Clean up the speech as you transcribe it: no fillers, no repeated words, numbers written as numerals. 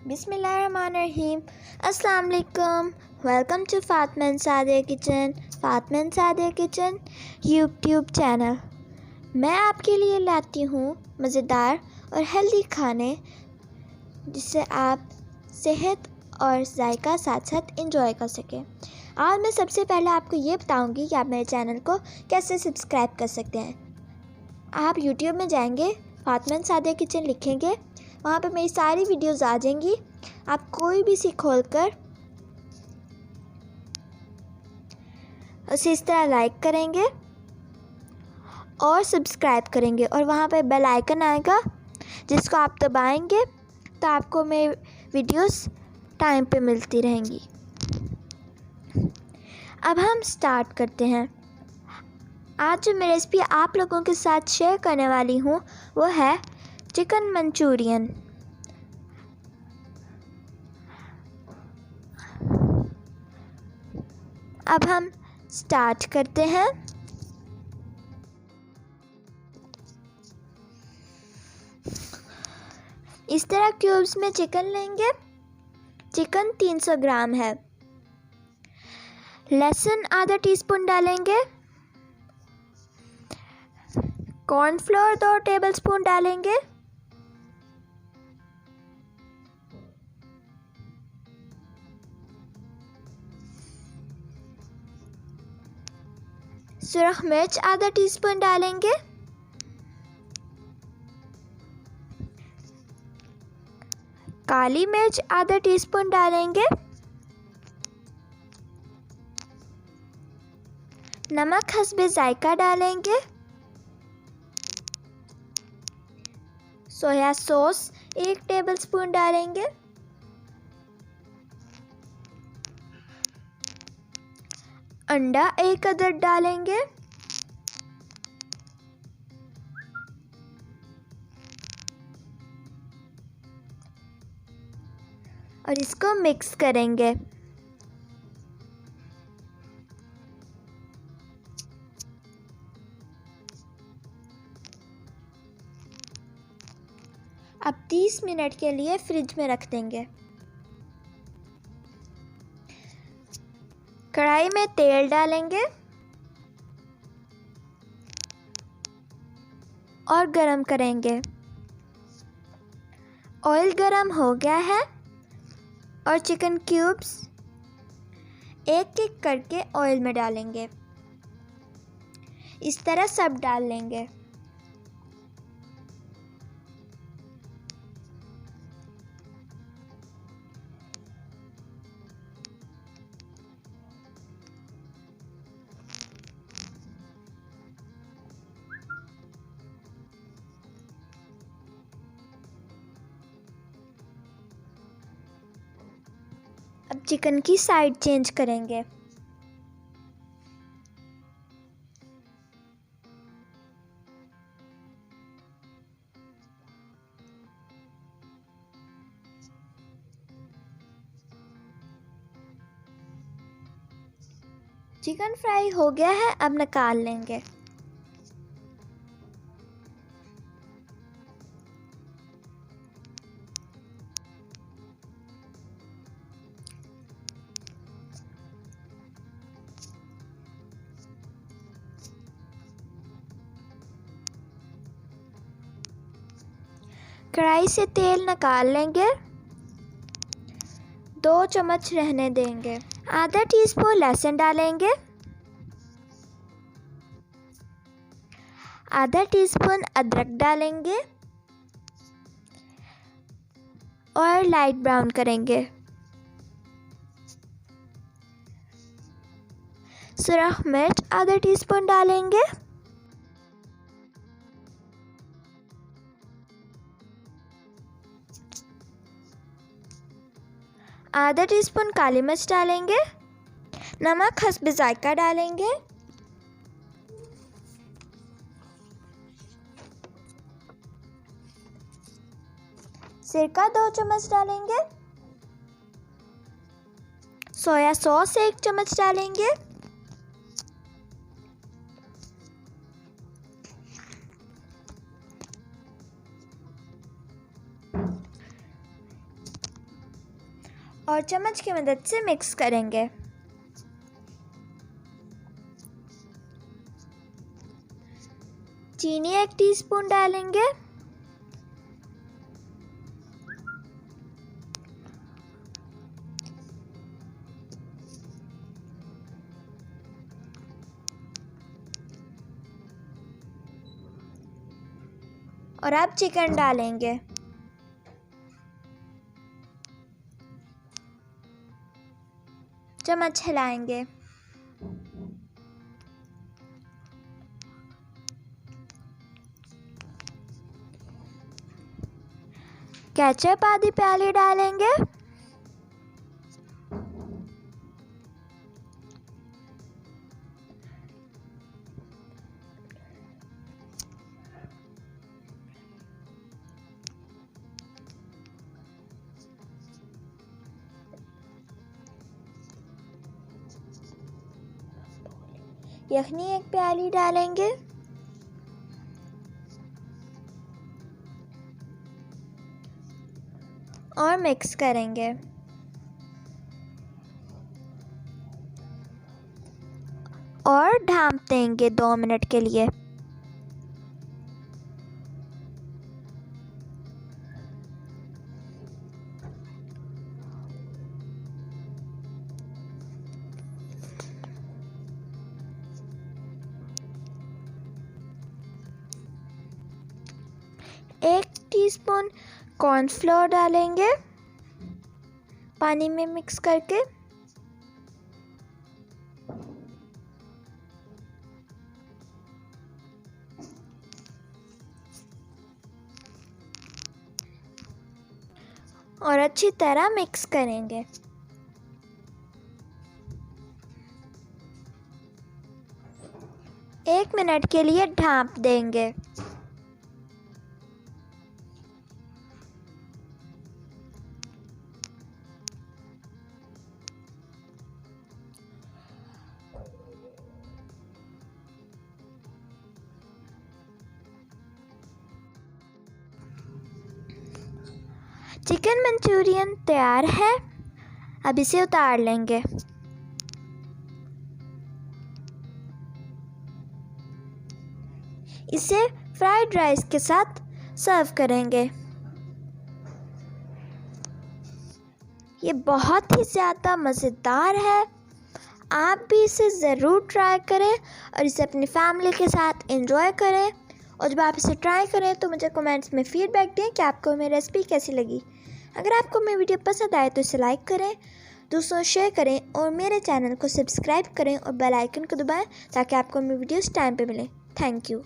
बिस्मिल्लाहिर्रहमानिर्रहीम। अस्सलाम वालेकुम। Welcome to Fatima and Sadia kitchen. Fatima and Sadia kitchen YouTube channel. मैं आपके लिए लाती हूँ मज़ेदार और हेल्दी खाने, जिससे आप सेहत और जायका साथ साथ इंजॉय कर सकें। आज मैं सबसे पहले आपको ये बताऊँगी कि आप मेरे चैनल को कैसे सब्सक्राइब कर सकते हैं। आप यूट्यूब में जाएंगे, फातिमा एंड सादिया किचन लिखेंगे, वहाँ पे मेरी सारी वीडियोस आ जाएंगी। आप कोई भी सी खोल कर उसे इस तरह लाइक करेंगे और सब्सक्राइब करेंगे, और वहाँ पे बेल आइकन आएगा जिसको आप दबाएंगे तो आपको मेरी वीडियोस टाइम पे मिलती रहेंगी। अब हम स्टार्ट करते हैं। आज जो मैं रेसिपी आप लोगों के साथ शेयर करने वाली हूँ वो है चिकन मंचूरियन। अब हम स्टार्ट करते हैं। इस तरह क्यूब्स में चिकन लेंगे। चिकन 300 ग्राम है। लहसुन आधा टीस्पून डालेंगे। कॉर्नफ्लोर 2 टेबलस्पून डालेंगे। सुरख मिर्च आधा टीस्पून डालेंगे। काली मिर्च आधा टीस्पून डालेंगे। नमक हस्बे जायका डालेंगे। सोया सॉस 1 टेबलस्पून डालेंगे। अंडा 1 अदद डालेंगे। और इसको मिक्स करेंगे। अब 30 मिनट के लिए फ्रिज में रख देंगे। कढ़ाई में तेल डालेंगे और गरम करेंगे। ऑयल गरम हो गया है और चिकन क्यूब्स एक एक करके ऑयल में डालेंगे। इस तरह सब डाल लेंगे। अब चिकन की साइड चेंज करेंगे। चिकन फ्राई हो गया है, अब निकाल लेंगे। कढ़ाई से तेल निकाल लेंगे। 2 चम्मच रहने देंगे। आधा टीस्पून लहसुन डालेंगे। आधा टीस्पून अदरक डालेंगे और लाइट ब्राउन करेंगे। सुरख मिर्च आधा टीस्पून डालेंगे। आधा टीस्पून काली मिर्च डालेंगे। नमक हस्बे जायका डालेंगे। सिरका 2 चम्मच डालेंगे। सोया सॉस 1 चम्मच डालेंगे। और चम्मच की मदद से मिक्स करेंगे। चीनी 1 टीस्पून डालेंगे। और अब चिकन डालेंगे। चम्मच हिलाएंगे। केचप आधी प्याली डालेंगे। यखनी 1 प्याली डालेंगे। और मिक्स करेंगे। और ढाँप देंगे 2 मिनट के लिए। एक टीस्पून कॉर्नफ्लोर डालेंगे पानी में मिक्स करके। और अच्छी तरह मिक्स करेंगे। एक मिनट के लिए ढाँप देंगे। चिकन मंचूरियन तैयार है। अब इसे उतार लेंगे। इसे फ्राइड राइस के साथ सर्व करेंगे। ये बहुत ही ज़्यादा मज़ेदार है। आप भी इसे ज़रूर ट्राई करें और इसे अपनी फैमिली के साथ एंजॉय करें। और जब आप इसे ट्राई करें तो मुझे कमेंट्स में फ़ीडबैक दें कि आपको मेरी रेसिपी कैसी लगी। अगर आपको मेरी वीडियो पसंद आए तो इसे लाइक करें, दोस्तों शेयर करें और मेरे चैनल को सब्सक्राइब करें और बेल आइकन को दबाएं ताकि आपको मेरी वीडियोस टाइम पे मिले। Thank you.